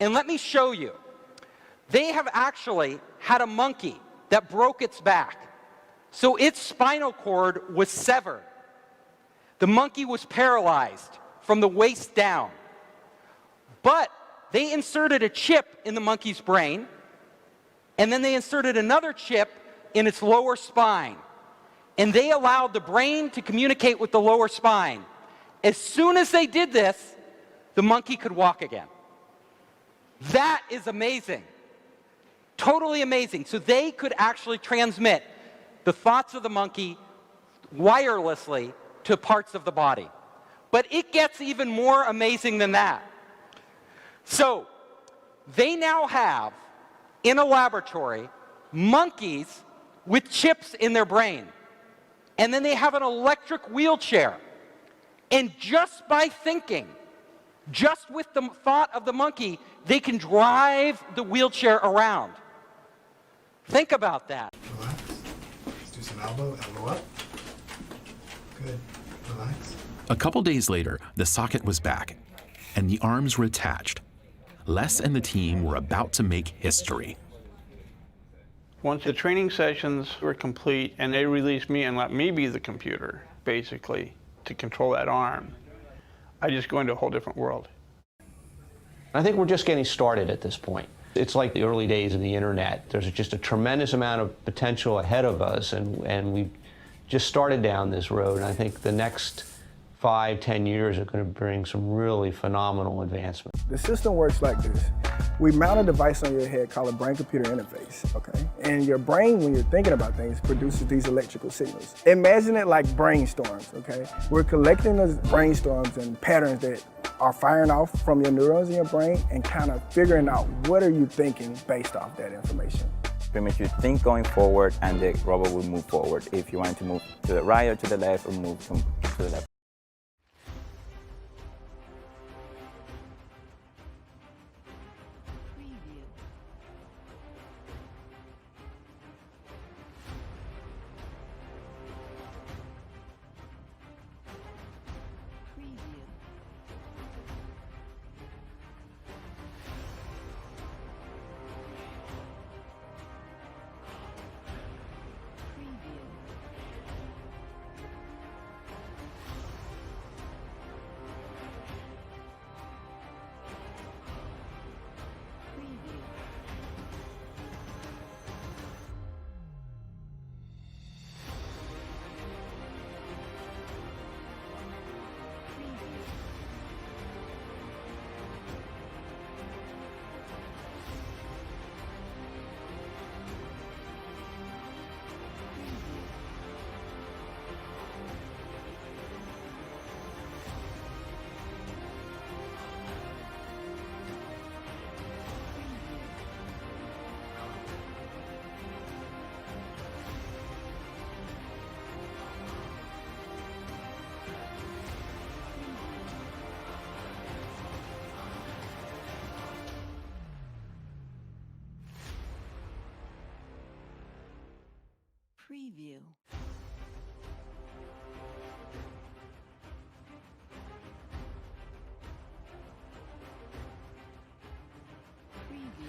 And let me show you. They have actually had a monkey that broke its back. So its spinal cord was severed. The monkey was paralyzed from the waist down. But they inserted a chip in the monkey's brain, and then they inserted another chip in its lower spine. And they allowed the brain to communicate with the lower spine. As soon as they did this, the monkey could walk again. That is amazing. Totally amazing. So they could actually transmit the thoughts of the monkey wirelessly to parts of the body. But it gets even more amazing than that. So they now have, in a laboratory, monkeys with chips in their brain. And then they have an electric wheelchair. And just by thinking, just with the thought of the monkey, they can drive the wheelchair around. Think about that. Relax. Let's do some elbow up. Good. Relax. A couple days later, the socket was back, and the arms were attached. Les and the team were about to make history. Once the training sessions were complete and they released me and let me be the computer, basically, to control that arm, I just go into a whole different world. I think we're just getting started at this point. It's like the early days of the internet. There's just a tremendous amount of potential ahead of us, and we've just started down this road. And I think the next 5-10 years are going to bring some really phenomenal advancements. The system works like this. We mount a device on your head called a brain-computer interface, okay? And your brain, when you're thinking about things, produces these electrical signals. Imagine it like brainstorms, okay? We're collecting those brainstorms and patterns that are firing off from your neurons in your brain and kind of figuring out what are you thinking based off that information. Pretty much you think going forward and the robot will move forward. If you want to move to the right or to the left, or move to the left. Preview. Preview.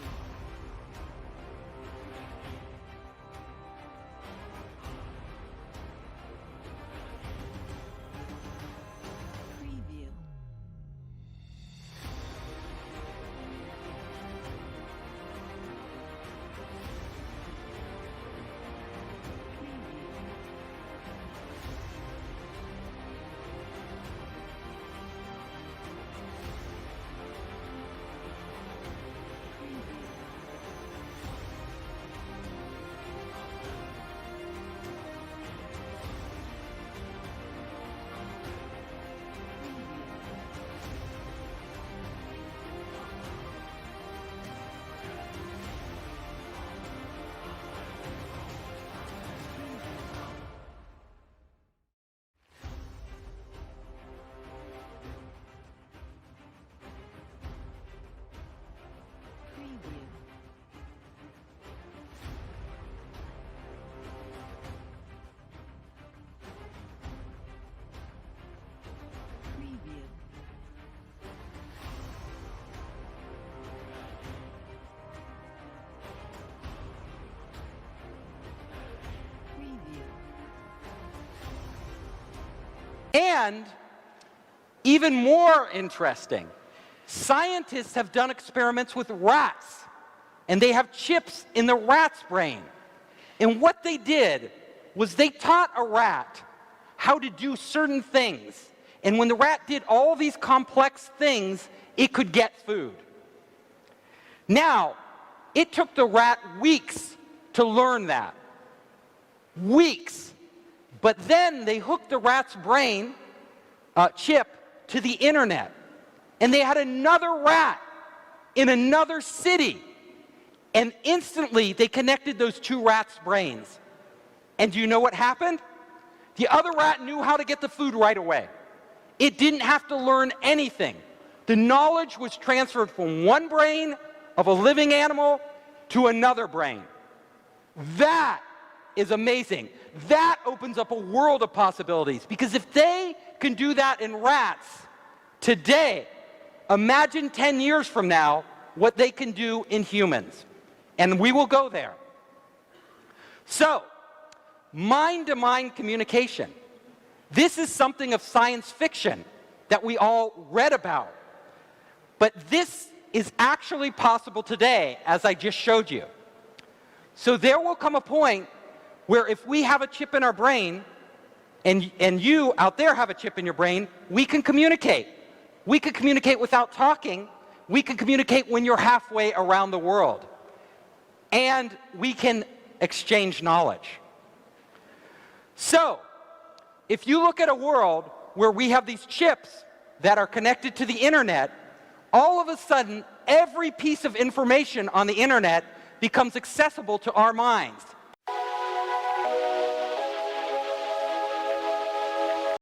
And even more interesting, scientists have done experiments with rats, and they have chips in the rat's brain. And what they did was they taught a rat how to do certain things. And when the rat did all these complex things, it could get food. Now, it took the rat weeks to learn that. Weeks. But then they hooked the rat's brain chip to the internet. And they had another rat in another city. And instantly they connected those two rats' brains. And do you know what happened? The other rat knew how to get the food right away. It didn't have to learn anything. The knowledge was transferred from one brain of a living animal to another brain. That is amazing. That opens up a world of possibilities, because if they can do that in rats today, imagine 10 years from now what they can do in humans. And we will go there. So, mind-to-mind communication. This is something of science fiction that we all read about. But this is actually possible today, as I just showed you. So there will come a point where if we have a chip in our brain, and you out there have a chip in your brain, we can communicate. We can communicate without talking. We can communicate when you're halfway around the world. And we can exchange knowledge. So, if you look at a world where we have these chips that are connected to the internet, all of a sudden, every piece of information on the internet becomes accessible to our minds.